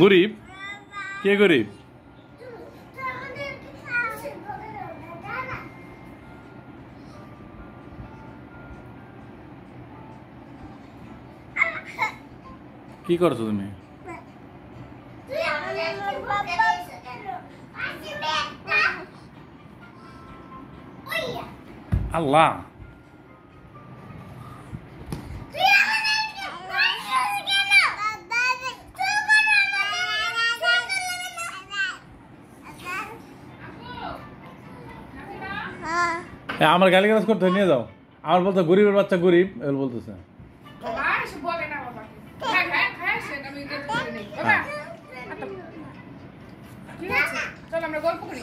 গরিব কে গরিব? কি করছো তুমি? আল্লাহ আমার গালিগালাজ করতে নিয়ে যাও। আমার বলতো গরিবের বাচ্চা গরিব এগুলো বলতেছে। চল আমরা গল্প করি।